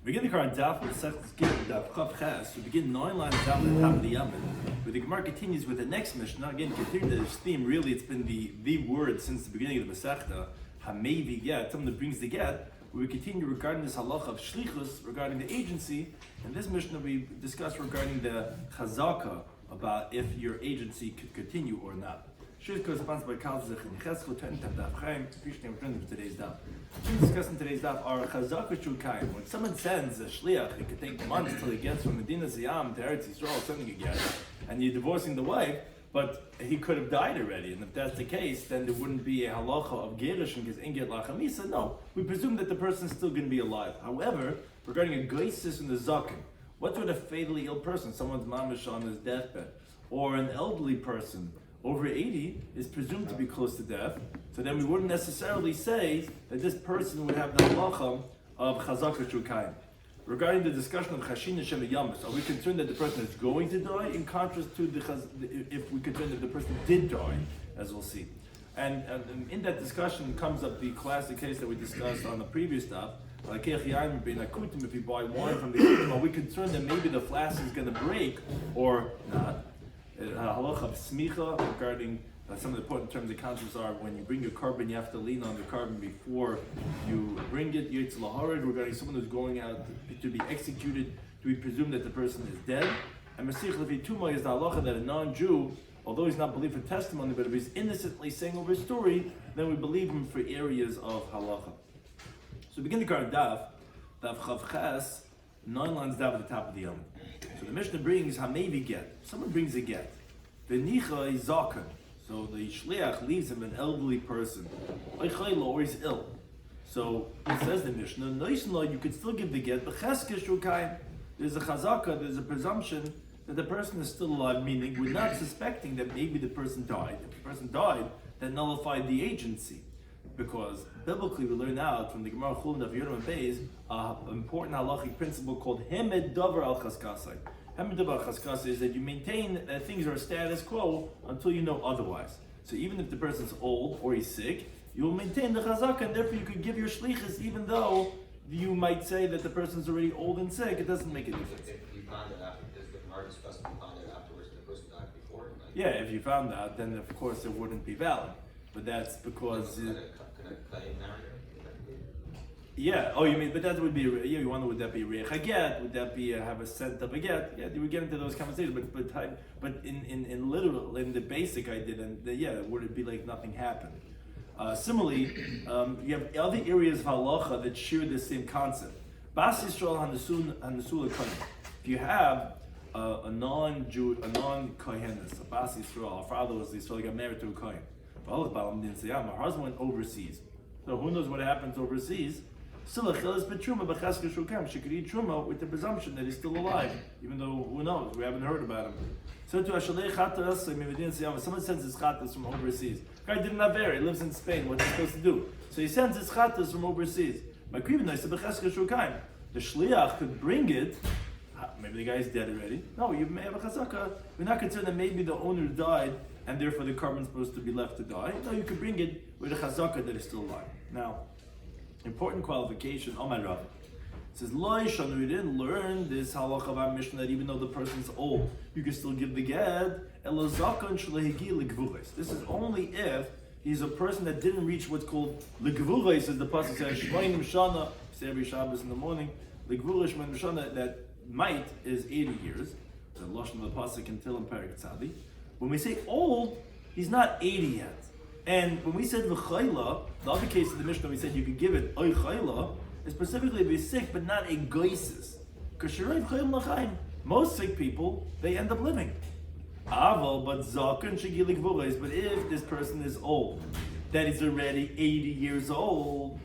Begin the current Daf with Mesechta Gitin Daf Chav Ches. We begin 9 lines down at the top of the Yomim, where the Gemara continues with the next Mishnah. Again, continuing this theme. Really, it's been the word since the beginning of the Masechta. Hamevi get, something that brings the get. We continue regarding this halacha of shlichus, regarding the agency. And this Mishnah we discussed regarding the chazaka, about if your agency could continue or not. Shiur corresponds by Kalzich and Cheskel 10 Daf Chaim. Appreciate of today's daf. We discuss in today's daf are chazaka shukayim. When someone sends a shliach, it could take months till he gets from Medina Ziyam to Eretz Yisrael, sending again, and you're divorcing the wife, but he could have died already. And if that's the case, then there wouldn't be a halacha of gerish and inget lachamisa. No, we presume that the person is still going to be alive. However, regarding a geisis and the zaken, what's with a fatally ill person, someone's mamish on his deathbed, or an elderly person over 80 is presumed to be close to death, so then we wouldn't necessarily say that this person would have the halacha of chazaka shukayim. Regarding the discussion of chashin Hashem yamas, are we concerned that the person is going to die, in contrast to if we concerned that the person did die, as we'll see. And in that discussion comes up the classic case that we discussed on the previous stuff. If you buy wine from the kutim, are we concerned that maybe the flask is going to break or not? Halacha of smicha regarding some of the important terms and concepts are when you bring your carbon, you have to lean on the carbon before you bring it. Yitz laharid regarding someone who's going out to be executed, do we presume that the person is dead? And Masich Levi Tuma is the halacha that a non-Jew, although he's not believed for testimony, but if he's innocently saying over a story, then we believe him for areas of halacha. So begin the current Daf Chav Ches, 9 lines down at the top of the Yom. So the Mishnah brings Hamevi get. Someone brings a get. The Nicha is Zaken. So the Shliach leaves him an elderly person. Or he's ill. So it says the Mishnah, you could still give the get, but Cheskes Shukayim. There's a chazaka, there's a presumption that the person is still alive, meaning we're not suspecting that maybe the person died. If the person died, that nullified the agency. Because biblically we learn out from the Gemara Chulin Daf Yomi and Beis an important halachic principle called Hemed Davar al Chaskasai. Hemed Davar al Chaskasai is that you maintain that things are status quo until you know otherwise. So even if the person's old or he's sick, you will maintain the chazaka, and therefore you could give your shlichus even though you might say that the person's already old and sick. It doesn't make a difference. If you found it after, does the Gemara discuss if you found it afterwards and the person died before? Yeah, if you found out, then of course it wouldn't be valid. But that's because... Can I narrative? Yeah. Oh, you mean? But that would be. Yeah. You wonder, would that be reich haget? Would that be have a scent of a get? Yeah. We get into those conversations. But in literal, in the basic idea, and would it be like nothing happened? Similarly, you have other areas of halacha that share the same concept. Bas Yisrael hanasul kohen. If you have a non-Jew, a non-kohenes, a Bas Yisrael, our father was Yisrael, got married to a kohen. Her husband went overseas. So who knows what happens overseas? She could eat truma with the presumption that he's still alive, even though who knows? We haven't heard about him. So to someone sends his chatas from overseas. Guy didn't have air, he lives in Spain, what's he supposed to do? So he sends his chatas from overseas. The shliach could bring it. Maybe the guy's dead already. No, you may have a chazaka. We're not concerned that maybe the owner died and therefore the carbon's supposed to be left to die. No, you could bring it with a chazaka that is still alive. Now, important qualification, Amar Rav. It says, we didn't learn this halacha of our Mishnah that even though the person's old, you can still give the get. This is only if he's a person that didn't reach what's called legvurais, as the pasuk says, Shmoinim Shana, say every Shabbos in the morning, legvurais Shmoinim Shana, that might is 80 years. The lashon of the pasuk in Tilim Perek Tzadi. When we say old, he's not 80 yet. And when we said v'chayla, the other case of the Mishnah, we said you could give it oy chayla, is specifically if he's sick, but not a goisis. Because most sick people, they end up living. Aval, but zaken shegilik v'reis. But if this person is old, that is already 80 years old,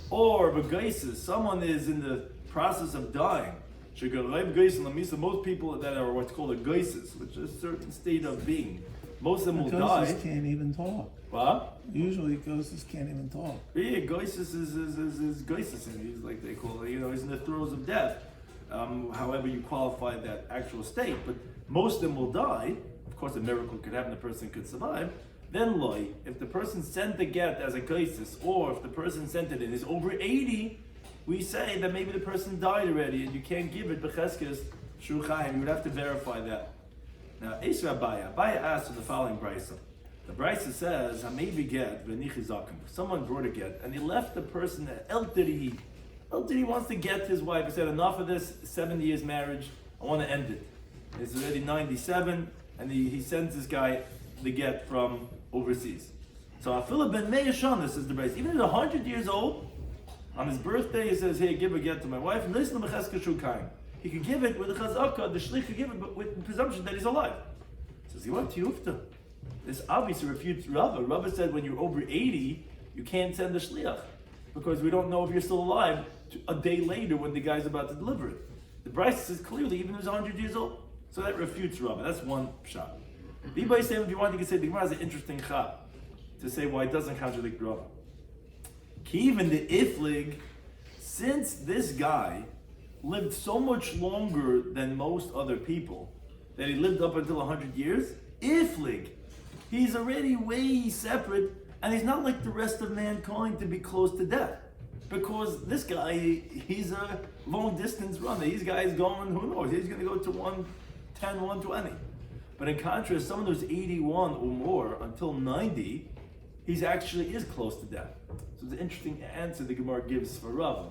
or b'goisis, someone is in the process of dying. Most people that are what's called a goisis, which is a certain state of being, most of them will die. Ghosts can't even talk. What? Usually ghosts can't even talk. Yeah, goisis is goisis, and he's like they call it. He's in the throes of death. However you qualify that actual state, but most of them will die. Of course, a miracle could happen; the person could survive. Then if the person sent the get as a goisis, or if the person sent it and is over 80. we say that maybe the person died already and you can't give it b'cheskes shiur chaim. You would have to verify that. Now, Eis Rabaya asks for the following brisa. The brisa says, "Hamevi get v'nichi zaken." Someone brought a get and he left the person elderly. Elderly wants to get his wife. He said, "Enough of this 7 years marriage. I want to end it." He's already 97, and he sends this guy the get from overseas. So Afilah ben Me'ashana, says the Brayz, even at 100 years old, on his birthday, he says, "Hey, give a get to my wife." Listen to Mecheska Shukayim. He could give it with a chazaka, the shlich could give it, but with the presumption that he's alive. Says he, what? Tiyufta. This obviously refutes Rava. Rava said when you're over 80, you can't send the shliach because we don't know if you're still alive a day later when the guy's about to deliver it. The Brayz says clearly even if he's 100 years old. So that refutes Rava. That's one shot. Anybody say if you want, you can say the Gemara is an interesting chap to say why it doesn't contradict Rava. Even the iflig, since this guy lived so much longer than most other people, that he lived up until 100 years, iflig, he's already way separate, and he's not like the rest of mankind to be close to death. Because this guy, he's a long distance runner. These guys going, who knows, he's going to go to 110, 120. But in contrast, someone who's 81 or more until 90, he's actually is close to death. So it's an interesting answer the Gemara gives for Rava,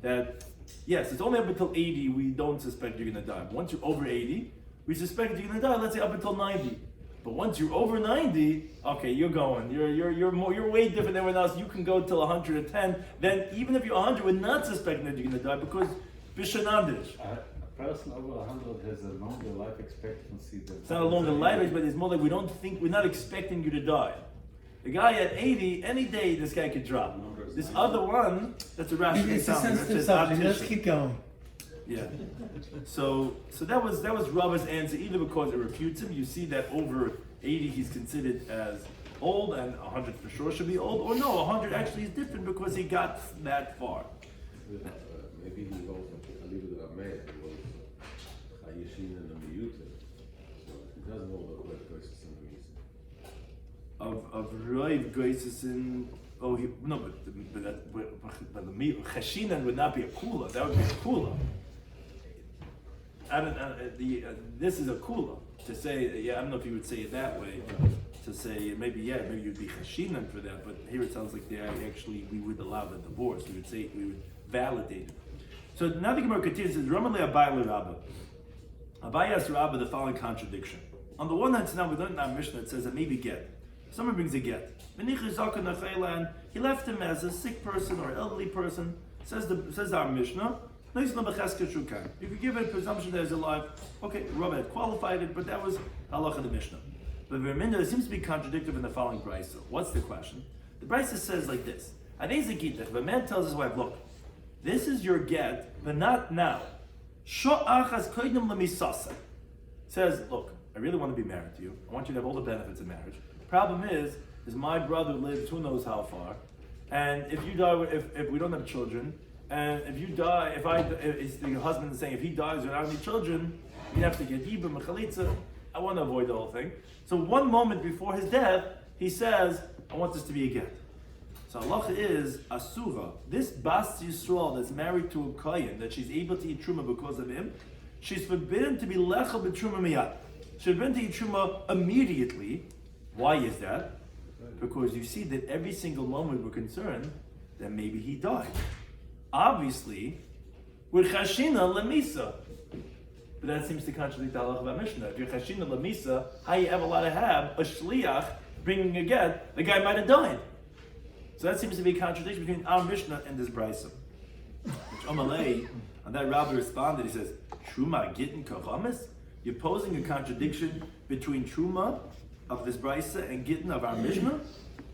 that yes, it's only up until 80 we don't suspect you're going to die. But once you're over 80, we suspect you're going to die, let's say up until 90. But once you're over 90, okay, you're going. You're way different than everyone else. You can go till 110. Then even if you're 100, we're not suspecting that you're going to die because bishanadish. A person over 100 has a longer life expectancy. It's not a longer life, but it's more like we're not expecting you to die. The guy at 80, any day this guy could drop. This other one, that's a rational It's a sensitive subject. Let's keep going. Yeah. So that was Rava's answer, either because it refutes him. You see that over 80 he's considered as old, and 100 for sure should be old, or no, 100 actually is different because he got that far. Maybe he goes a little bit of man, he goes Hayeshin and the Miyutim. So he doesn't know the word Goises and the Miyutim. Of Roiv Goises, oh, but the Chashinan would not be a kula. That would be a kula. This is a kula. To say, I don't know if you would say it that way. To say, maybe you'd be Chashinan for that, but here it sounds like we would allow the divorce. We would validate it. So now the Gemara continues, says, Ramalei Abai le-Rabba. Abai asked Rabba the following contradiction. On the one hand, so now we learned in our Mishnah, it says that maybe get. Someone brings a get. He left him as a sick person or elderly person. Says our Mishnah, you could give it a presumption that he's alive. Okay, Rabbi had qualified it, but that was halach of the Mishnah. But there seems to be contradictory in the following brisa. What's the question? The brisa says like this: if a man tells his wife, "Look, this is your get, but not now." Says, "Look, I really want to be married to you. I want you to have all the benefits of marriage. Problem is my brother lives who knows how far, and if you die, if we don't have children, and if you die, if the husband is saying if he dies without any children, you have to get yibum mechalitza. I want to avoid the whole thing. So one moment before his death, he says, I want this to be a get. So halacha is asura. This bas Yisrael that's married to a kohen, that she's able to eat truma because of him, she's forbidden to be lechel b'truma miyad. She's forbidden to eat truma immediately. Why is that? Because you see that every single moment we're concerned that maybe he died. Obviously, we're chashina lemisa. But that seems to contradict the halach of our Mishnah. If you're chashina lemisa, how you ever allowed to have a shliach bringing a get? The guy might have died. So that seems to be a contradiction between our Mishnah and this brisa. Which Amalei, and that Rabbi responded, he says, Truma Gitin kachamis? You're posing a contradiction between Truma of this brisa and Gitin of our Mishnah?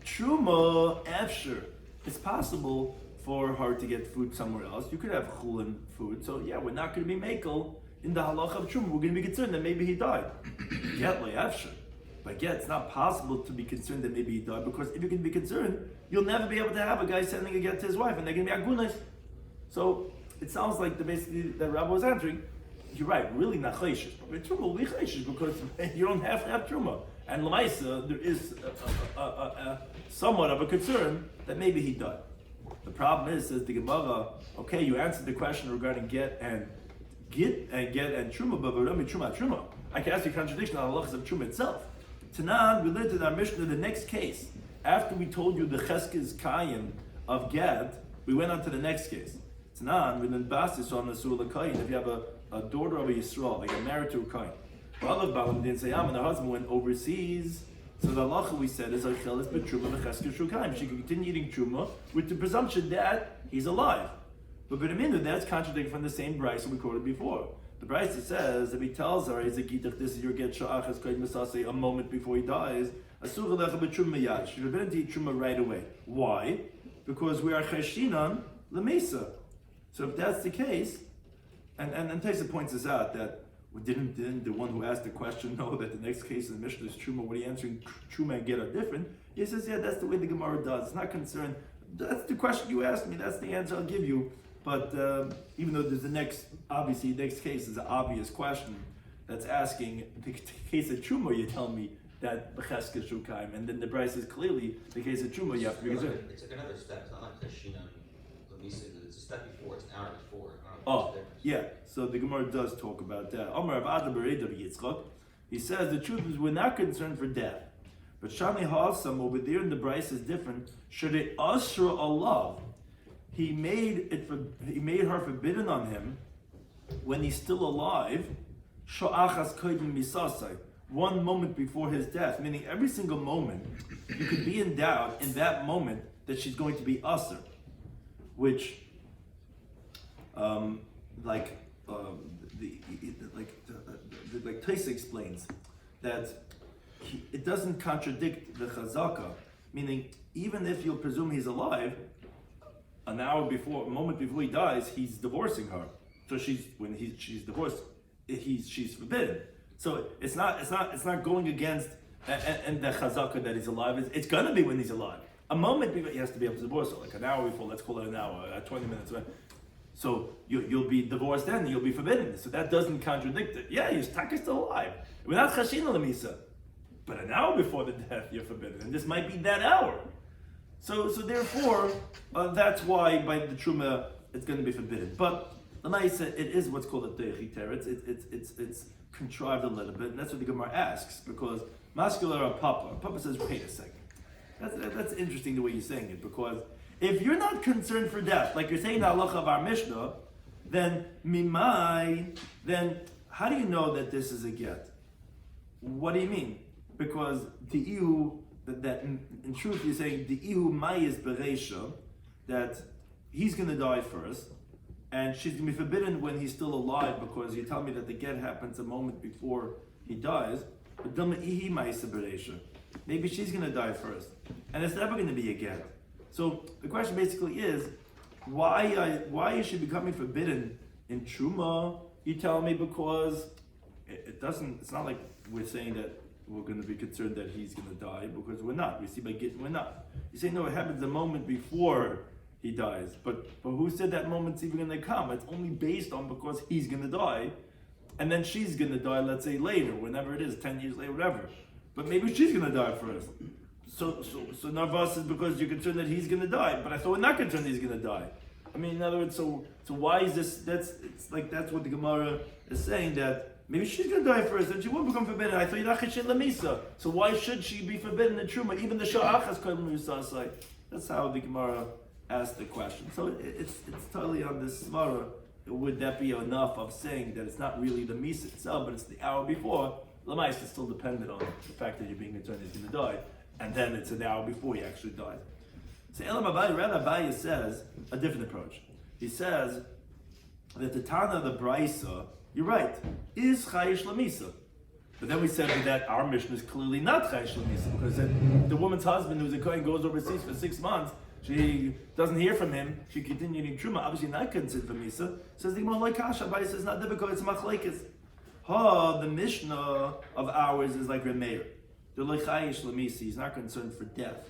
Truma, afshir. It's possible for her to get food somewhere else. You could have chulin food. So yeah, we're not going to be makel in the halacha of Truma. We're going to be concerned that maybe he died. Get afshir. But yeah, it's not possible to be concerned that maybe he died, because if you can be concerned, you'll never be able to have a guy sending a get to his wife, and they're going to be agunas. So it sounds like basically the Rabbi was answering, you're right, really not chayshish. But truma will be chayshish because you don't have to have truma. And l'maisa, there is somewhat of a concern that maybe he died. The problem is, says the Gemara, okay, you answered the question regarding get and truma, but truma. I can ask you a contradiction on the halachas of truma itself. Tanan, we learned in our Mishnah the next case. After we told you the cheskes kayim of Gad, we went on to the next case. Tanan, we learned basis on the surah kayin. If you have a daughter of a Yisrael, they get married to a kayin. And the husband went overseas. So the halacha we said is Aichelis betruma v'cheskes shukayim. She can continue eating truma with the presumption that he's alive. But b'daminu, that's contradicting from the same brayso we quoted before. The brayso says, if he tells her, "Is a gitach, this is your get sha'achas koyd misasei," a moment before he dies, asur lecha betruma yad. She's forbidden to eat truma right away. Why? Because we are cheshinan lemesa. So if that's the case, and Taisa points us out that didn't the one who asked the question know that the next case in the Mishnah is truma? What are you answering? Truma and get are different. He says, yeah, that's the way the Gemara does. It's not concerned. That's the question you asked me. That's the answer I'll give you. But even though there's the next case is an obvious question that's asking the case of truma, you tell me that b'cheskes shukayim, and then the price is clearly the case of truma. You have to be concerned. It's like another step. It's not like Cheshinan Lamisa. It's a step before. It's an hour before. Oh, yeah. So the Gemara does talk about that. Amar Rav Ada Bereida Yitzchak. He says the truth is we're not concerned for death, but Shani Ha'asam over there in the Bryce is different. Should it usher Allah? He made her forbidden on him when he's still alive. Sha'achas koydem misasai. 1 moment before his death, meaning every single moment you could be in doubt in that moment that she's going to be usher, which. Like Taisa explains that it doesn't contradict the chazaka, meaning even if you'll presume he's alive, a moment before he dies, he's divorcing her. So she's divorced, she's forbidden. So it's not going against and the chazaka that he's alive. It's gonna be when he's alive. A moment before he has to be able to divorce her, like an hour before. Let's call it an hour, 20 minutes. So you'll be divorced then, you'll be forbidden. So that doesn't contradict it. Yeah, you're still alive. We're not chashina lemisa, but an hour before the death you're forbidden, and this might be that hour. So therefore, that's why by the truma it's going to be forbidden. But the Maisa, it is what's called a teichi teretz. It's contrived a little bit, and that's what the Gemara asks because masculine or papa. Papa says, wait a second. That's interesting the way you're saying it because. If you're not concerned for death, like you're saying the halacha of our Mishnah, then how do you know that this is a get? What do you mean? Because the ihu, that in truth you're saying the ihu mayis bereisha, that he's going to die first, and she's going to be forbidden when he's still alive because you tell me that the get happens a moment before he dies, but ihi mayis bereisha. Maybe she's going to die first, and it's never going to be a get. So the question basically is, why is she becoming forbidden in truma? You tell me because it's not like we're saying that we're going to be concerned that he's going to die because we're not. We see by Gitin we're not. You say no, it happens the moment before he dies. But who said that moment's even going to come? It's only based on because he's going to die, and then she's going to die. Let's say later, whenever it is, 10 years later, whatever. But maybe she's going to die first. So Narvas is because you're concerned that he's going to die, but I thought we're not concerned he's going to die. I mean, in other words, so why is this? That's what the Gemara is saying that maybe she's going to die first and she will become forbidden. I thought you're not cheshin lemisa, so why should she be forbidden in truma? Even the sha'achas koydem misasai. That's how the Gemara asked the question. So it's totally on this svara. Would that be enough of saying that it's not really the misa itself, but it's the hour before? Lamais is still dependent on the fact that you're being concerned he's going to die. And then it's an hour before he actually died. So Elam Abaye, Rabbi Abaye says a different approach. He says that the Tana of the Braisa, you're right, is Chayish Lamisa. But then we said that our mission is clearly not Chayish Lamisa because the woman's husband who's a Kohen goes overseas for 6 months, she doesn't hear from him, she continued eating Truma, obviously not considered for Misa. Says the Gemara like Kasha, Abaye says not difficult, it's Machlekes. The Mishnah of ours is like Remeir. The Lechayish Lamisi, he's not concerned for death.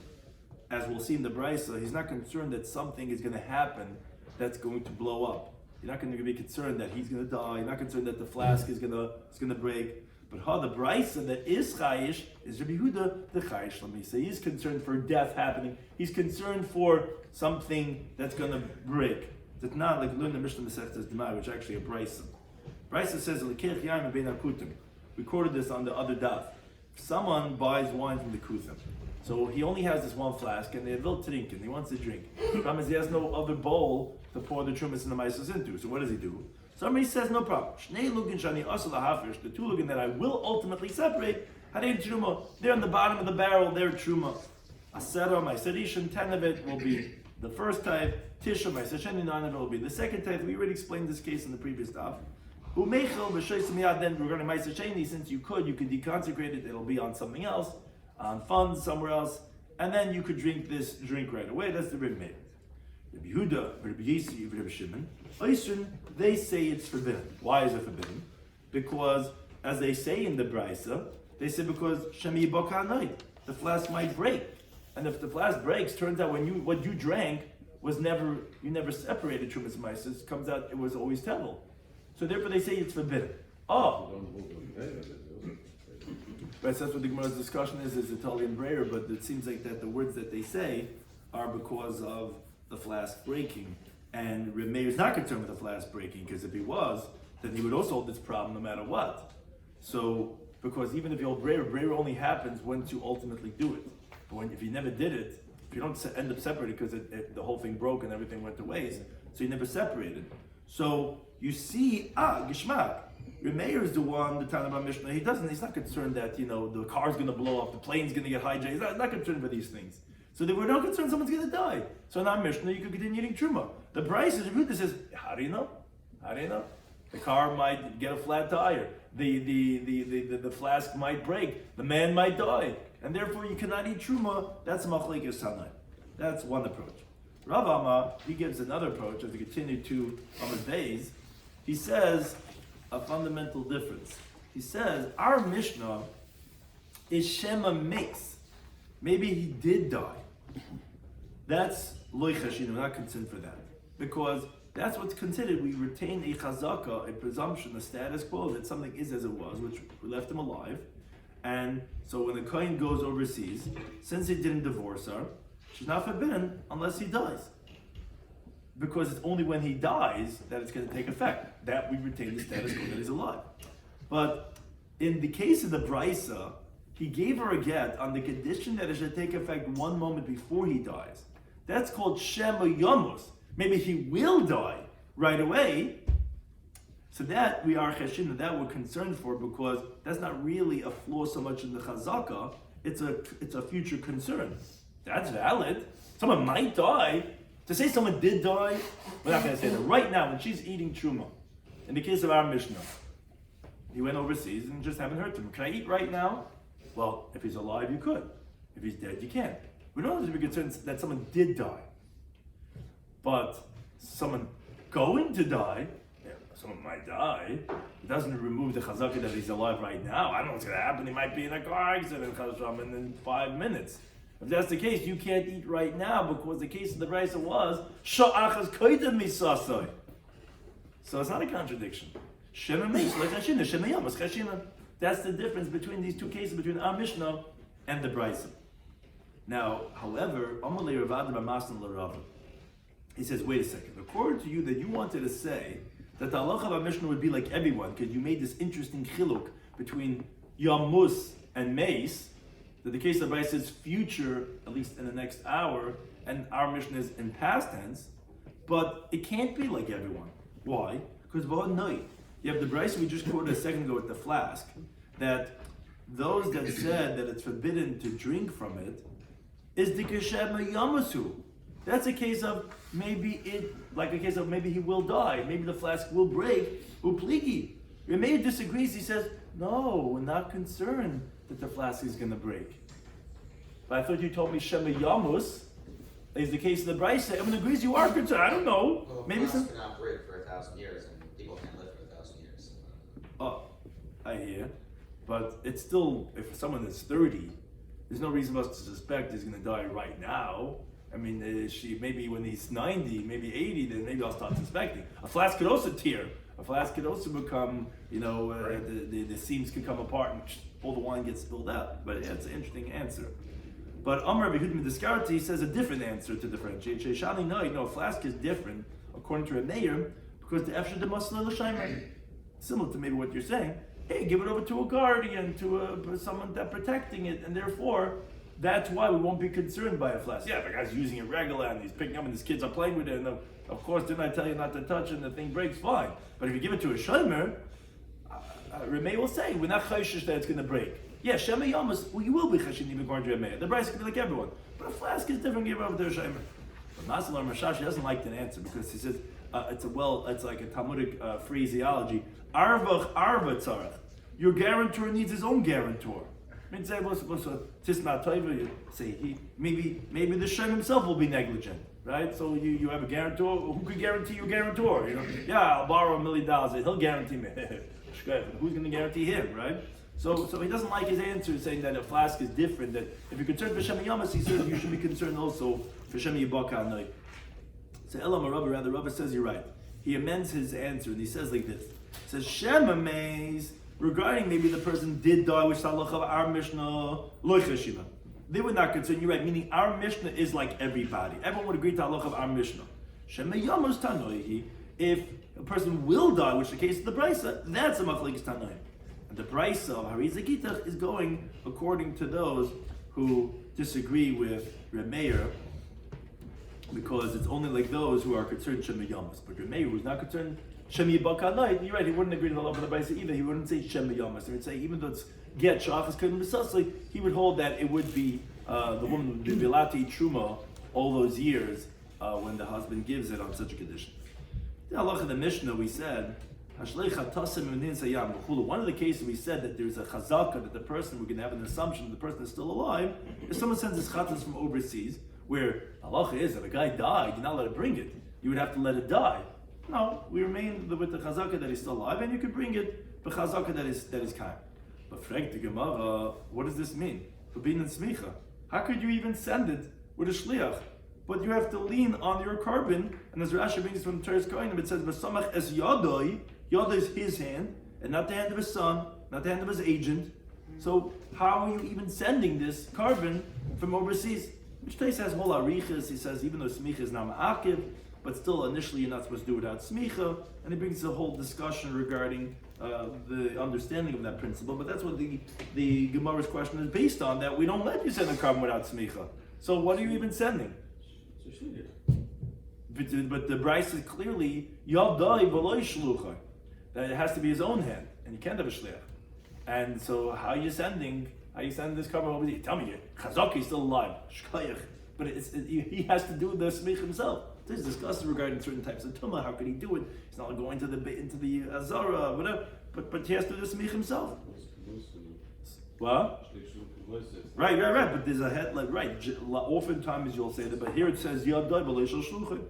As we'll see in the Brisa, he's not concerned that something is going to happen that's going to blow up. You're not going to be concerned that he's going to die. You're not concerned that the flask is going to break. But the brisa that is chayish is Rabbi Yehuda the chayish lamisa. He's concerned for death happening. He's concerned for something that's going to break. It's not like learn the Mishnah Masechtas Demai, which is actually a brisa. Brisa says lekech yaim bein akutim. We quoted this on the other daf. If someone buys wine from the kutim, so he only has this one flask, and they will drink, and he wants to drink. The problem is he has no other bowl to pour the trumas and the maisas into. So what does he do? Somebody says no problem. Shnei lugin shani asal hafish, the two lugin that I will ultimately separate, hadei truma. They're on the bottom of the barrel. They're truma. Asera ma'aserishim, 10 of it will be the first type. Tisha ma'aserishim, 9 of it will be the second type. We already explained this case in the previous daf. Umeichel b'shoysim yad. Then regarding ma'aserishim, since you could deconsecrate it. It'll be on something else, on funds somewhere else, and then you could drink this drink right away. That's the Rebbe Meir. Rabbi Yehuda, Rabbi Yisi, Rabbi Shimon, they say it's forbidden. Why is it forbidden? Because, as they say in the Brisa, they say because Shemi Bokanai, the flask might break, and if the flask breaks, turns out what you drank was you never separated Trumas Maises. Comes out it was always Tevel. So therefore they say it's forbidden. Right, so that's what the Gemara's discussion is Italian Breyer, but it seems like that the words that they say are because of the flask breaking. And Reb Meir is not concerned with the flask breaking, because if he was, then he would also hold this problem no matter what. So, because even if you hold Breyer only happens once you ultimately do it. But if you never did it, if you don't end up separating because the whole thing broke and everything went to waste, so you never separated. So, you see, Gishmak. Reb Meir is the one, the Tanakh Mishnah, he's not concerned that, the car's going to blow up, the plane's going to get hijacked. He's not concerned with these things. So they were not concerned someone's going to die. So in our Mishnah, you could continue eating Truma. The Bryce is Yehuda says, how do you know? How do you know? The car might get a flat tire. The flask might break. The man might die. And therefore you cannot eat Truma. That's Machlekes Tanai. That's one approach. Rav Amma, he gives another approach as we continue to Amud Beis. He says a fundamental difference. He says, our Mishnah is Shema Mace. Maybe he did die. That's loy chashinu, we're not concerned for that. Because that's what's considered. We retain a chazaka, a presumption, a status quo that something is as it was, which we left him alive. And so when the kohen goes overseas, since he didn't divorce her, she's not forbidden unless he dies. Because it's only when he dies that it's going to take effect. That we retain the status quo that he's alive. But in the case of the Brisa, he gave her a get on the condition that it should take effect one moment before he dies. That's called Shema Yamus. Maybe he will die right away. So that we are cheshin, that we're concerned for, because that's not really a flaw so much in the chazaka. It's a future concern. That's valid. Someone might die. To say someone did die, we're not going to say that. Right now, when she's eating truma, in the case of our Mishnah, he went overseas and just haven't heard from him. Can I eat right now? Well, if he's alive, you could. If he's dead, you can't. We don't have to be concerned that someone did die. But someone going to die, someone might die, it doesn't remove the chazaka that he's alive right now. I don't know what's going to happen. He might be in a car accident in 5 minutes. If that's the case, you can't eat right now, because the case of the Brisa was sha'achas koydem misasai. So it's not a contradiction. Shema meis like chashina, shema yamas chashina. That's the difference between these two cases, between our Mishnah and the Brisa. Now, however, Amalei Ravada B'Masna L'Rava. He says, wait a second. According to you, that you wanted to say that the halacha of our Mishnah would be like everyone, because you made this interesting chiluk between Yamus and Meis, that the case of the Brisa is future, at least in the next hour, and our Mishnah is in past tense, but it can't be like everyone. Why? Because night. You have the Brisa we just quoted a second ago with the flask, that those that said that it's forbidden to drink from it is the Keshema Yamasu. That's a case of maybe he will die, maybe the flask will break, upligi. Remeir disagrees, he says, no, we're not concerned that the flask is going to break. But I thought you told me Shema Yamus is the case of the Brisa. Everyone agrees you are concerned. I don't know. Well, maybe some cannot break for 1,000 years, and people can't live for 1,000 years. Oh, I hear. But it's still, if someone is 30, there's no reason for us to suspect he's going to die right now. I mean, maybe when he's 90, maybe 80, then maybe I'll start suspecting. A flask could also tear. A flask could also become, the seams could come apart and all the wine gets spilled out. But yeah, it's an interesting answer. But Amar Behudim Diskarti says a different answer to differentiate. Shani, no, a flask is different according to a mayor because the Efshad de Masla L'Shaimer. Similar to maybe what you're saying. Hey, give it over to a guardian, to someone that protecting it, and therefore that's why we won't be concerned by a flask. Yeah, the guy's using it regular and he's picking up and his kids are playing with it, and of course didn't I tell you not to touch it and the thing breaks, fine. But if you give it to a shomer, Remei will say, we're not chayshish that it's going to break. Yeah, Shema Yamas, well, you will be chashinim according to Remei. The price can be like everyone. But a flask is different, give it over to a shomer. But Masalar Mashashi doesn't like that answer because he says, it's like a Talmudic phraseology. Arvach arva tzarech. Your guarantor needs his own guarantor. I mean, say maybe the shem himself will be negligent, right? So you have a guarantor. Who could guarantee your guarantor? Yeah, I'll borrow $1 million. He'll guarantee me. Who's going to guarantee him, right? So he doesn't like his answer, saying that a flask is different. That if you're concerned for Shem Yamas, he says you should be concerned also for Shem Yibaka Anoi. So Elam Rabbi says you're right. He amends his answer and he says like this. He says Shem Amaze. Regarding maybe the person did die with Salach of our Mishnah, Loichashima. They would not concern, you're right, meaning our Mishnah is like everybody. Everyone would agree to Halach of our Mishnah. Shema Yamos Tanoihi, if a person will die, which is the case of the Brisa, that's a Machlekes Tanoim. And the Brisa of Hariza Gitach is going according to those who disagree with Remeir, because it's only like those who are concerned Shema Yamos. But Remeir, who's not concerned Shem Yibaka Night, you're right, he wouldn't agree to the law of the Brisa either. He wouldn't say Shem Yamas. He would say, even though it's Get Shachas Kedem B'Sasli, he would hold that it would be the woman would be Vilati Truma all those years when the husband gives it on such a condition. The halacha of the Mishnah, we said, one of the cases we said that there's a chazaka that the person, we're going to have an assumption that the person is still alive, if someone sends his chatas from overseas, where halacha is that a guy died, you're not allowed to bring it. You would have to let it die. No, we remain with the chazaka that is still alive, and you could bring it, the chazaka that is kind. But Frank the Gemara, what does this mean? Rabbeinu Smicha. How could you even send it with a shliach? But you have to lean on your carbon, and as Rashi brings from Teres Kohanim, it says V'samach es yadoi. Yad is his hand, and not the hand of his son, not the hand of his agent. So how are you even sending this carbon from overseas? Which place has whole arichas. He says even though smicha is now ma'akiv, but still initially you're not supposed to do it without smicha, and he brings a whole discussion regarding the understanding of that principle. But that's what the Gemara's question is based on, that we don't let you send a carbon without smicha. So what are you even sending? But the Bryce is clearly yadai v'lo shluchah, that it has to be his own hand, and you can't have a shliach. And so how are you sending this carbon over there? Tell me, Chazaki is still alive, shkayach, but he has to do the smich himself. There's discussion regarding certain types of tumah. How could he do it? He's not going into the azara, whatever. But he has to do the smich himself. What? Right. But there's a head like right. Oftentimes you'll say that, but here it says yad dai b'leishal shluchim.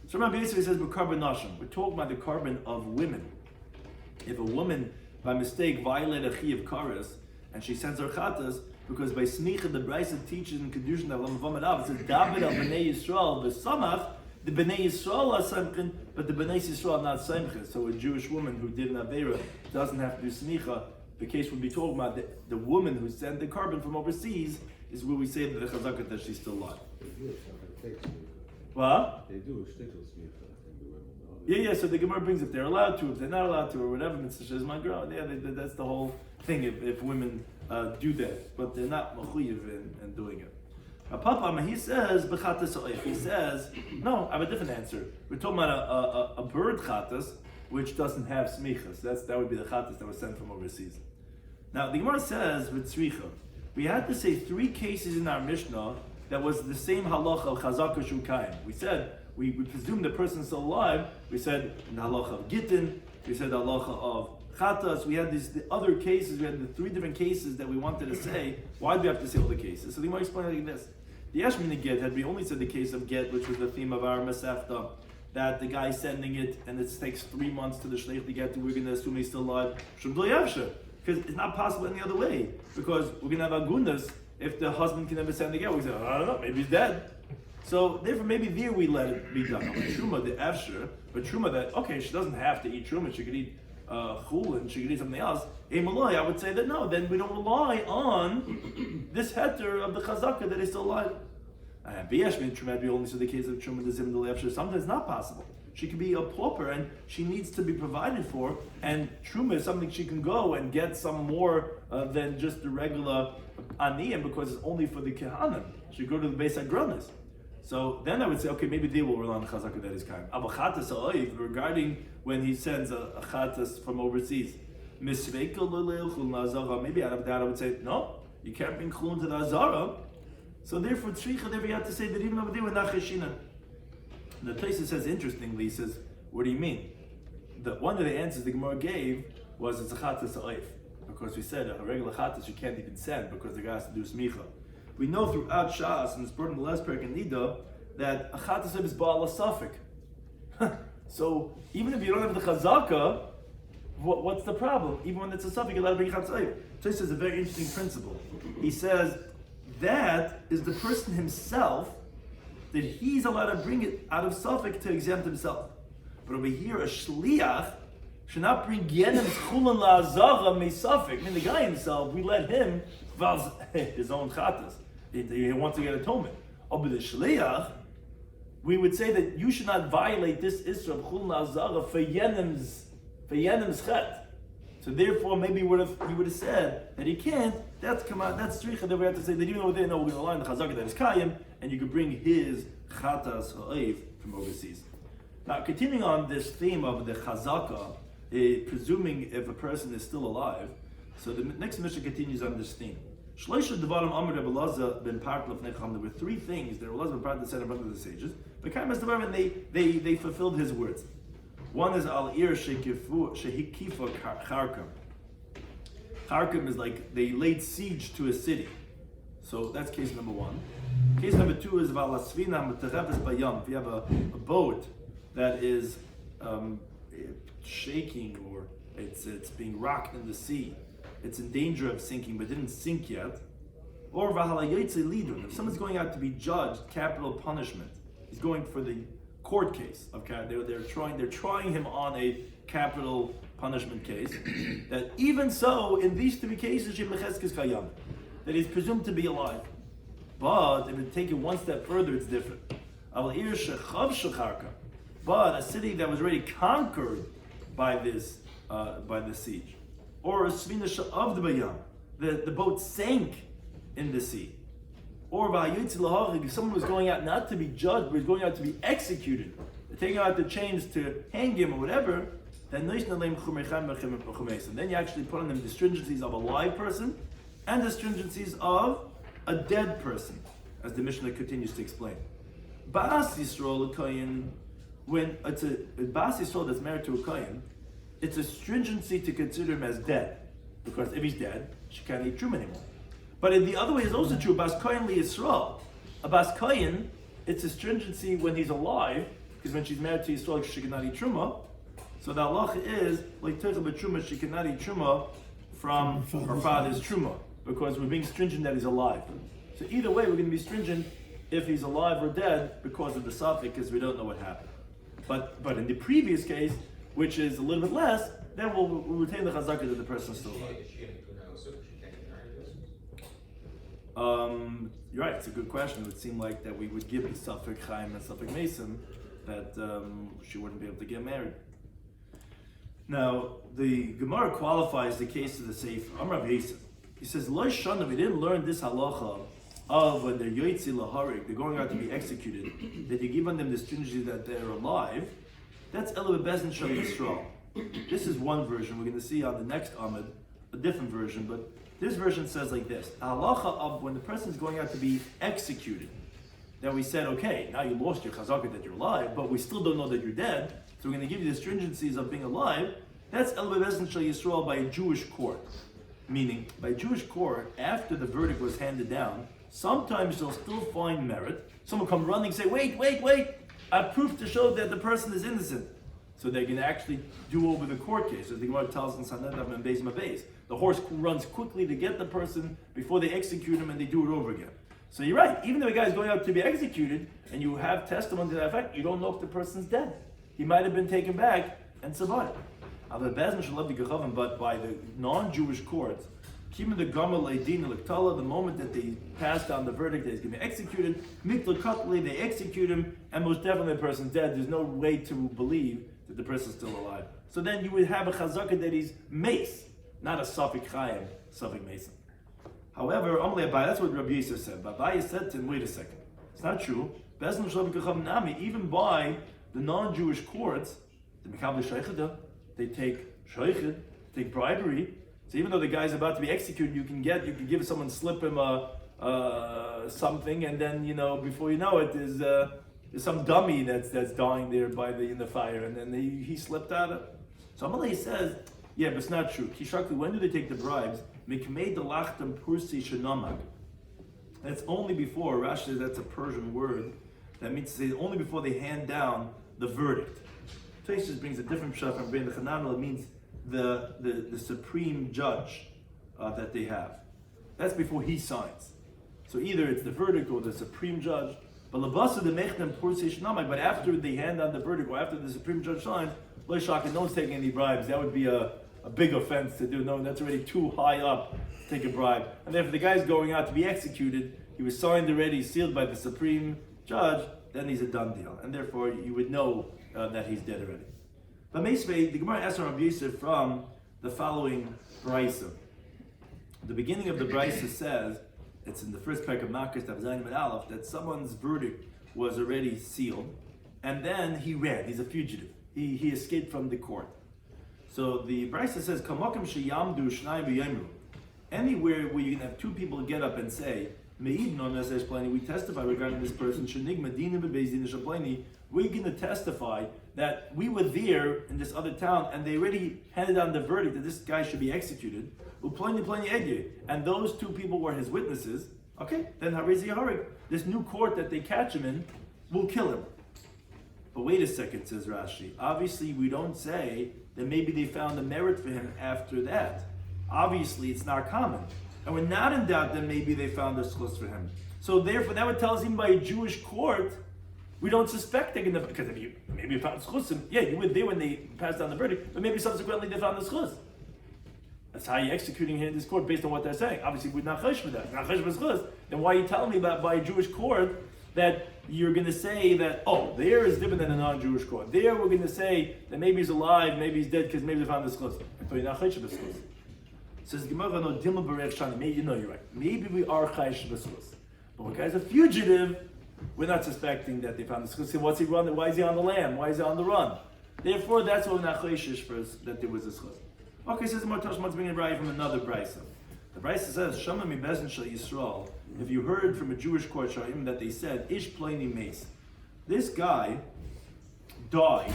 So Rabbi basically says carbon nashim. We're talking about the carbon of women. If a woman by mistake violated a chi of kares and she sends her chatas, because by smicha the Brisa teaches in kedushin that Lam Vamed Av, it says David al Bnei Yisrael v'samach. The Bnei Yisrael are samchin, but the Bnei Yisrael are not samchin. So a Jewish woman who did an avera doesn't have to do smicha. The case would be talking about the woman who sent the carbon from overseas is where we say that the chazaka that she's still alive. What? They do a shtickle smicha. Yeah. So the Gemara brings if they're allowed to, if they're not allowed to, or whatever. Mitzvah is my girl. Yeah, that's the whole thing. If women do that, but they're not mechuyev in doing it. Papa, he says b'chatas. He says no. I have a different answer. We're talking about a bird chatas which doesn't have smichas. That would be the chatas that was sent from overseas. Now the Gemara says with tzricha, we had to say 3 cases in our Mishnah that was the same halacha of chazaka shukayim. We said we presume the person's still alive. We said in the halacha of Gitin. We said the halacha of chatas. We had the other cases. We had the 3 different cases that we wanted to say. Why do we have to say all the cases? So the Gemara explained like this: the Yashmini get had we only said the case of get, which was the theme of our Masechta, that the guy sending it and it takes 3 months to the shleich to get to. We're going to assume he's still alive. Because it's not possible any other way. Because we're going to have agunas if the husband can never send the get. We say, I don't know, maybe he's dead. So therefore, maybe there we let it be done. Truma the afshir, but truma that okay, she doesn't have to eat truma. She could eat chulin. She could eat something else. I would say that no. Then we don't rely on this heter of the chazaka that is still alive. Biyash means truma be only so the case of truma the zim the afshir. Sometimes it's not possible. She could be a pauper and she needs to be provided for. And truma is something she can go and get some more than just the regular aniyim because it's only for the kehanim. She go to the Beis Hagronis. So then I would say, okay, maybe they will rely on the chazaka that is kind. Avachatas ha'oiv, regarding when he sends a chatas from overseas, maybe out of that I would say, no, you can't bring chulun to the azara. So therefore, tzricha, there we have to say that even over there we're not cheshina. The Tosfos says, interestingly, he says, what do you mean? One of the answers the Gemara gave was it's a chatas ha'oiv. Because we said a regular chatas you can't even send because the guy has to do smicha. We know throughout Shas, and it's brought in the last parak in Nida, that a chatas is ba'al safek. So even if you don't have the chazaka, what's the problem? Even when it's a safek, you're allowed to bring chatas. This is a very interesting principle. He says that is the person himself that he's allowed to bring it out of safek to exempt himself. But over here, a shliach should not bring yenim chulin la'azara me'safek. I mean, the guy himself, we let him his own chatas. He wants to get atonement. But the shliach, we would say that you should not violate this isra of chulin la'azara for yenim's chet. So therefore, maybe he would have said that he can't. That's tzricha that we have to say that even over there, no, we're going to align the chazaka that is kayim, and you could bring his chatas ha'oiv from overseas. Now, continuing on this theme of the chazaka, presuming if a person is still alive, so the next mission continues on this theme. There were three things that Rabbi Elazar ben Parta said in front of the sages, but and they fulfilled his words. One is al ir shehikifa charkam. Charkam is like they laid siege to a city. So that's case number one. Case number two is valasvina mutachafes bayam. If you have a boat that is shaking or it's being rocked in the sea, it's in danger of sinking but didn't sink yet. Or lidun, if someone's going out to be judged, capital punishment, he's going for the court case. Okay, they're trying him on a capital punishment case. That even so, in these three cases, that he's presumed to be alive. But if you take it one step further, it's different. But a city that was already conquered by this siege, or a svina of the bayam, the boat sank in the sea, or if someone was going out not to be judged, but was going out to be executed, they're taking out the chains to hang him or whatever, then you actually put on them the stringencies of a live person and the stringencies of a dead person, as the Mishnah continues to explain. Ba'as Yisrael Kohen, when it's a Ba'as Yisrael that's married to a Kohen, it's a stringency to consider him as dead, because if he's dead, she can't eat truma anymore. But in the other way is also true. Bas Kohen li Yisrael, a Bas Kohen, it's a stringency when he's alive, because when she's married to Yisrael, she cannot eat truma. So the halacha is like Tercha b'truma, she cannot eat truma from her father's truma, because we're being stringent that he's alive. So either way, we're going to be stringent if he's alive or dead because of the suffix, because we don't know what happened. But in the previous case, which is a little bit less, then we'll retain the chazaka that the person is still alive. You're right, it's a good question. It would seem like that we would give the suffix chaim and suffix mason that she wouldn't be able to get married. Now, the Gemara qualifies the case of the Sefer. Amar Rav Yosef. He says, Lo shana, we didn't learn this halacha of when they're yoitzi laharik, they're going out to be executed, that you give on them the stringency that they're alive. That's Ela Bezin Shal Yisrael. This is one version. We're going to see on the next Amud a different version, but this version says like this: the halacha of when the person is going out to be executed, then we said, okay, now you lost your chazaka that you're alive, but we still don't know that you're dead, so we're going to give you the stringencies of being alive. That's Ela Bezin Shal Yisrael by a Jewish court. Meaning, by Jewish court, after the verdict was handed down, sometimes they'll still find merit. Someone come running and say, wait, I have proof to show that the person is innocent. So they can actually do over the court case. As the Gemara tells in Sanhedrin and Beis, the horse runs quickly to get the person before they execute him and they do it over again. So you're right. Even though a guy is going out to be executed, and you have testimony to that effect, you don't know if the person's dead. He might have been taken back and survived. But by the non-Jewish courts, the moment that they pass down the verdict that he's going to be executed, they execute him, and most definitely the person's dead. There's no way to believe that the person's still alive. So then you would have a chazakah that he's mace, not a safik chayim, safik mason. However, that's what Rabbi Yisrael said. But Abaye said to him, wait a second, it's not true. Even by the non-Jewish courts, they take shaychid, take bribery. So even though the guy's about to be executed, you can give someone, slip him something, and then before you know it, there's some dummy that's dying there in the fire, and then he slipped out of. So Amalei says, yeah, but it's not true. Kishakli, when do they take the bribes? Mikmei delachtem pursi shenamag. That's only before, Rashi says that's a Persian word. That means to say only before they hand down the verdict. Tosfos brings a different pshat from Bein Chananel. It means the supreme judge that they have. That's before he signs. So either it's the verdict or the supreme judge. But after they hand down the verdict or after the supreme judge signs, no one's taking any bribes. That would be a big offense to do. No, that's already too high up to take a bribe. And therefore the guy's going out to be executed. He was signed already, sealed by the supreme judge. Then he's a done deal. And therefore you would know that he's dead already. But Meisvei, the Gemara asks Rabbi Yosef from the following brisa. The beginning of the brisa says, it's in the first parak of Makkas, Daf Zayin and Aleph, that someone's verdict was already sealed, and then he ran. He's a fugitive. He escaped from the court. So the brisa says, Kamakim sheyamdu shnayim v'yemru. Anywhere where you can have two people get up and say, Me'idnon as we testify regarding this person, shenig medina bebezdin shaplani. We're going to testify that we were there in this other town and they already handed down the verdict that this guy should be executed. And those two people were his witnesses. Okay, then this new court that they catch him in will kill him. But wait a second, says Rashi. Obviously, we don't say that maybe they found a merit for him after that. Obviously, it's not common. And we're not in doubt that maybe they found a schus for him. So therefore, that would tell us even by a Jewish court, we don't suspect they're going to, because if you maybe found schus, yeah, you were there when they passed down the verdict, but maybe subsequently they found the schus. That's how you're executing here in this court based on what they're saying. Obviously, we're not chesh for that. Not chesh for schus. Then why are you telling me that by a Jewish court that you're going to say that, oh, there is different than a non-Jewish court. There we're going to say that maybe he's alive, maybe he's dead because maybe they found the schus. I thought you're not chesh for schus. Says Gemara, no, Dilma Berech Shani. Maybe you know you're right. Maybe we are chayish b'schus, but when a guy's a fugitive, we're not suspecting that they found the schus. What's he running? Why is he on the lam? Why is he on the run? Therefore, that's why we're not chayish for that there was a schus. Okay, says the Martosh wants to bring a brayah from another brayso. The brayso says, Shama mi bezin shel Yisrael. If you heard from a Jewish court shayim that they said ish pleni meis, this guy died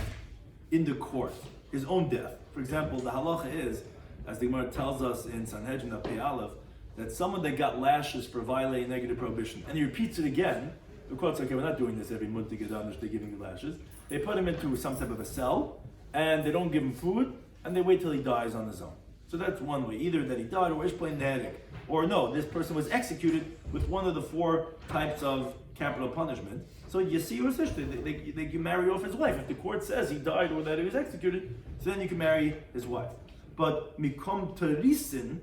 in the court, his own death. For example, the halacha is, as the Gemara tells us in Sanhedrin Pei Aleph, that someone that got lashes for violating negative prohibition, and he repeats it again, the court's okay, we're not doing this every month to get on, they're giving you lashes. They put him into some type of a cell, and they don't give him food, and they wait till he dies on his own. So that's one way, either that he died or ish plain nehedek, or no, this person was executed with one of the four types of capital punishment. So you see, they can marry off his wife. If the court says he died or that he was executed, so then you can marry his wife. But mikom terisin,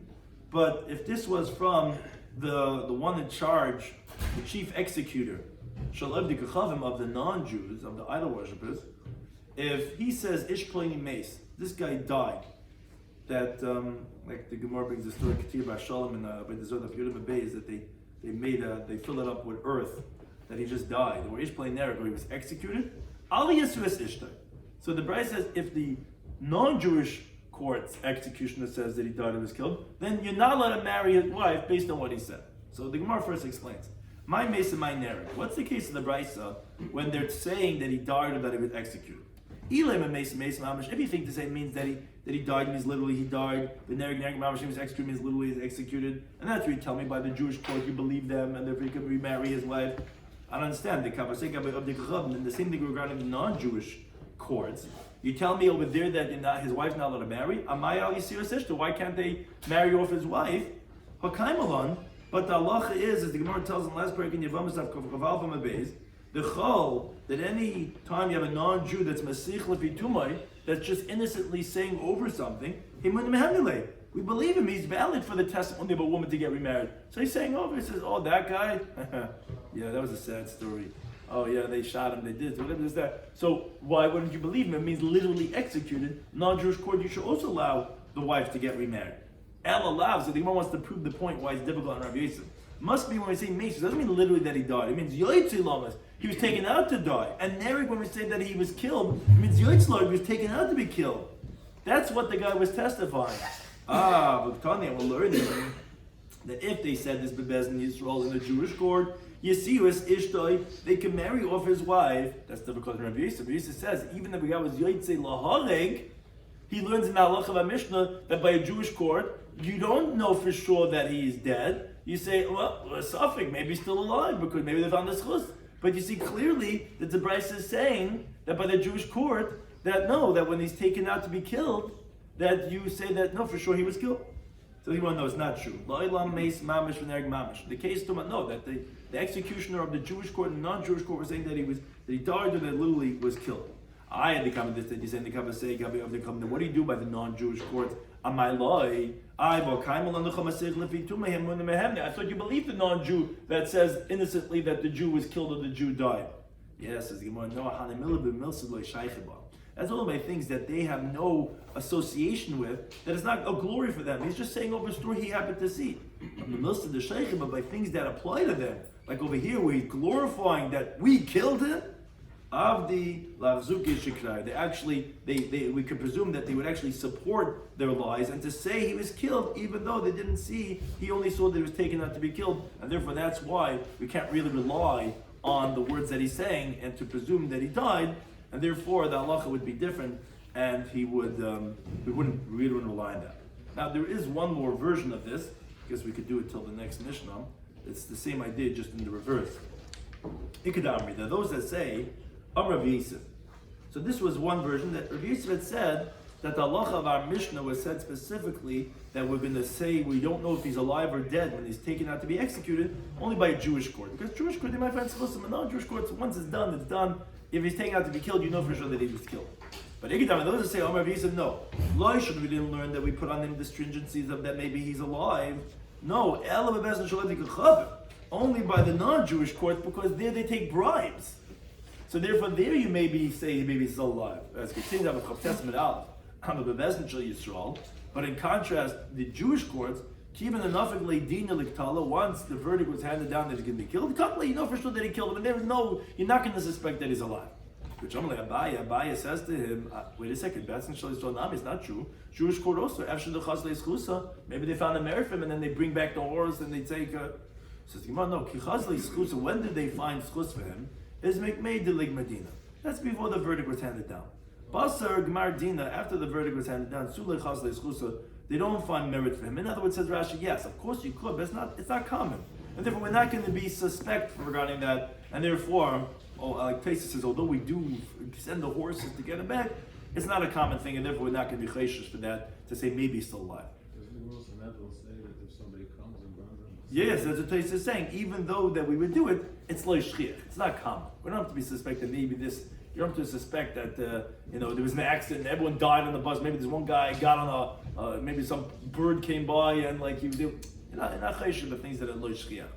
but if this was from the one in charge, the chief executor, shalav dikachavim of the non-Jews, of the idol worshippers, if he says ish pleni meis, this guy died, that like the Gemara brings the story Ketir Bashalom and by the Zod of Yudim Beis that they fill it up with earth, that he just died, or ish pleni nerek, or he was executed. Ali Yisuas ishtai. So the Bride says if the non-Jewish court's executioner says that he died and was killed, then you're not allowed to marry his wife based on what he said. So the Gemara first explains. My mesa, my narrative. What's the case of the Brisa when they're saying that he died or that he was executed? If you think to say means that he died means literally he died, the nereg mamash he was executed means literally he was executed, and that's what you tell me by the Jewish court you believe them and therefore you can remarry his wife. I don't understand the kavasek of the Gechavim, and the same thing regarding the non-Jewish courts. You tell me over there that his wife's not allowed to marry. Why can't they marry off his wife? But But the halacha is, as the Gemara tells in the last break in Yevamos Daf Kaval from Abayz, the chol, that any time you have a non-Jew that's masich lefi tumai, that's just innocently saying over something, we believe him, he's valid for the testimony of a woman to get remarried. So he's saying over, he says, oh, that guy? Yeah, that was a sad story. Oh yeah, they shot him, they did, whatever it is that. So why wouldn't you believe him? It means literally executed. Non-Jewish court, you should also allow the wife to get remarried. El allows, so the Gemara wants to prove the point why it's difficult on Rabbi Yosef. Must be when we say Mesh, it doesn't mean literally that he died. It means Yoitzi Lamas. He was taken out to die. And Nerik, when we say that he was killed, it means Yoitzi he was taken out to be killed. That's what the guy was testifying. But Tanya will learn that if they said this Bebezin Yisrael in the Jewish court, Yesius Ishtoi, they can marry off his wife. That's difficult in Rabbi Yosef. Rabbi Yosef says, even if the guy was Yoitzi Lahareg, he learns in the halacha of Mishnah that by a Jewish court, you don't know for sure that he is dead. You say, well, Safik, maybe he's still alive because maybe they found the schus. But you see clearly that the Brisa is saying that by the Jewish court, that no, that when he's taken out to be killed, that you say that no, for sure he was killed. So you want to know it's not true. The case to know that the executioner of the Jewish court and the non-Jewish court were saying that he died or that literally was killed. I had to come to this, that you say in the Kabbah say, what do you do by the non-Jewish court? I thought you believed the non-Jew that says innocently that the Jew was killed or the Jew died. Yes, says Gemara, no, that's all by things that they have no association with, that is not a glory for them. He's just saying over a story he happened to see. But by things that apply to them, like over here where he's glorifying that we killed him, we could presume that they would actually support their lies and to say he was killed, even though they didn't see, he only saw that he was taken out to be killed, and therefore that's why we can't really rely on the words that he's saying and to presume that he died, and therefore the halacha would be different, and we wouldn't rely on that. Now there is one more version of this. I guess we could do it till the next Mishnah. It's the same idea, just in the reverse. Ikadamri, there are those that say Rabbi Yosef. So this was one version that Rabbi Yosef had said that the halacha of our Mishnah was said specifically that we're going to say we don't know if he's alive or dead when he's taken out to be executed only by a Jewish court. Because Jewish court, they might find schus, but no, Jewish courts, once it's done, it's done. If he's taken out to be killed, you know for sure that he was killed. But Ikadam, those that say Rabbi Yosef, no. Why should we didn't learn that we put on him the stringencies of that maybe he's alive? No, only by the non-Jewish courts because there they take bribes. So therefore, there you maybe say maybe he's still alive. As Gitin Daf with Testament Aleph, I'm a Bebezin Shel Yisrael. But in contrast, the Jewish courts, even enough of Leidina Liktala, once the verdict was handed down that he's going to be killed, you know for sure that he killed him, and there's no, you're not going to suspect that he's alive. Which I'm like, Abaya says to him, wait a second, Bebezin Shel Yisrael Nami, it's not true. Jewish court also, maybe they found a marriage for him, and then they bring back the horse and they take. Says no, when did they find schus for him? Is made the lig Medina. That's before the verdict was handed down. Basar Gmar Dina, after the verdict was handed down, they don't find merit for him. In other words, says Rashi, yes, of course you could, but it's not common. And therefore we're not going to be suspect regarding that, and therefore, like Taisa says, although we do send the horses to get him back, it's not a common thing, and therefore we're not going to be chayshish for that, to say maybe he's still alive. Yes, that's what Taisa is saying. Even though that we would do it, it's lo shchiach. It's not common. We don't have to be suspected. Maybe this. You don't have to suspect that there was an accident. Everyone died on the bus. Maybe this one guy got on maybe some bird came by and like he was. You're not chayshish the things that are lo shchiach.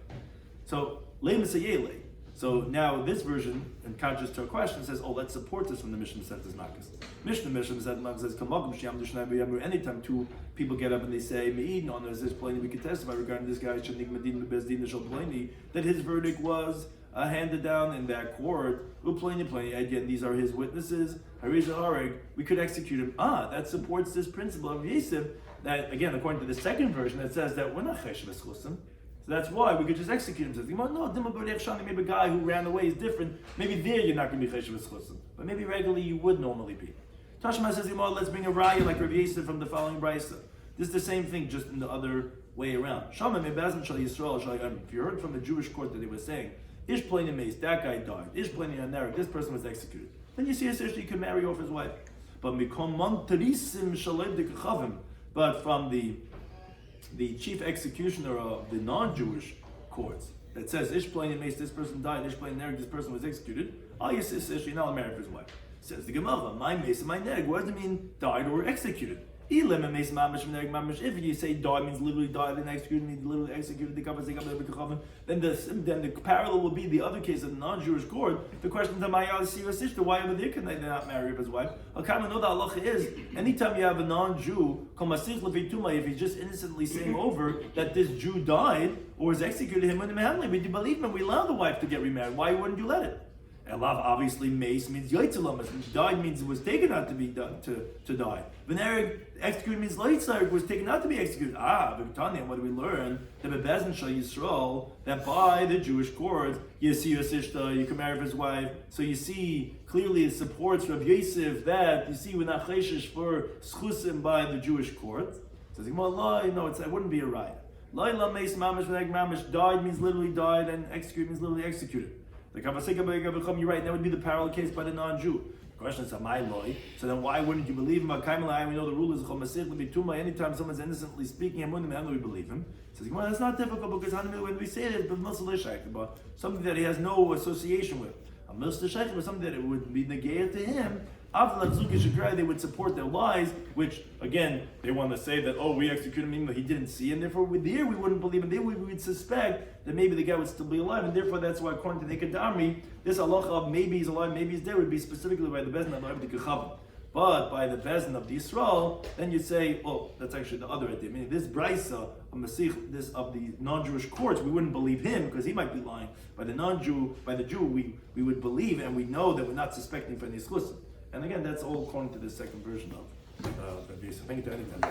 So leimasayele. So now this version, in contrast to our question, says, let's support this from the Mishnah Masechtas Makkos. Mishnah Masechtas says, anytime two people get up and they say, Me'idin, on this plainly we can testify regarding this guy, that his verdict was handed down in that court. Again, these are his witnesses. We could execute him. That supports this principle of Yosef, that, again, according to the second version, it says that we're not cheshev eschusim. So that's why we could just execute him. Says, no, maybe a guy who ran away is different. Maybe there you're not going to be cheshev eschusim, but maybe regularly you would normally be. Tashma says, let's bring a raya like Rabbi Yosef from the following brisa. This is the same thing, just in the other way around. If you heard from the Jewish court that they were saying, Ish Pliny Mace, that guy died. Ish Pliny Anerek, this person was executed. Then you see essentially you can marry off his wife. But from the the chief executioner of the non-Jewish courts that says Ish Plain Mace, this person died, Ish Plain Nerg, this person was executed. Al Yisis Ish, you're not married for his wife. Says the Gemara, my Mace and my Nerg, what does it mean died or executed? If you say died means literally died and executed means literally executed, then the parallel will be the other case of the non-Jewish court. The question is, why over there can they not marry his wife? Know the halacha is, anytime you have a non-Jew, if he's just innocently saying over that this Jew died or was executed, him would you believe him? We allow the wife to get remarried. Why wouldn't you let it? Elav obviously mace means yoitzelam. Died means it was taken out to be done to die. Venereg executed means loitzarek was taken out to be executed. Victania, what do we learn? That bebezin shal Yisrael, that by the Jewish court, you see your sister, you can marry his wife. So you see clearly it supports Rav Yosef that you see we're not chayshish for schusim by the Jewish court. Says no, it wouldn't be a right. Laila mace mamish veneg mamish, died means literally died and executed means literally executed. You're right, that would be the parallel case by the non-Jew. The question is, so then why wouldn't you believe him? We know the rule is anytime someone's innocently speaking, we believe him. He says, well, that's not difficult because when we say it, but something that he has no association with. Something that it would be negated to him. They would support their lies, which again they want to say that we executed him, but he didn't see, and therefore we wouldn't believe him. We would suspect that maybe the guy would still be alive, and therefore that's why according to the Kedami, this halacha of maybe he's alive, maybe he's dead would be specifically by the bezin of the Kechavim. But by the bezin of the Yisrael, then you say, that's actually the other idea. Meaning this brisa of this of the non-Jewish courts, we wouldn't believe him because he might be lying. By the Jew, we would believe, and we know that we're not suspecting for any exclusive. And again, that's all according to the second version of the abuse. Thank you to anything.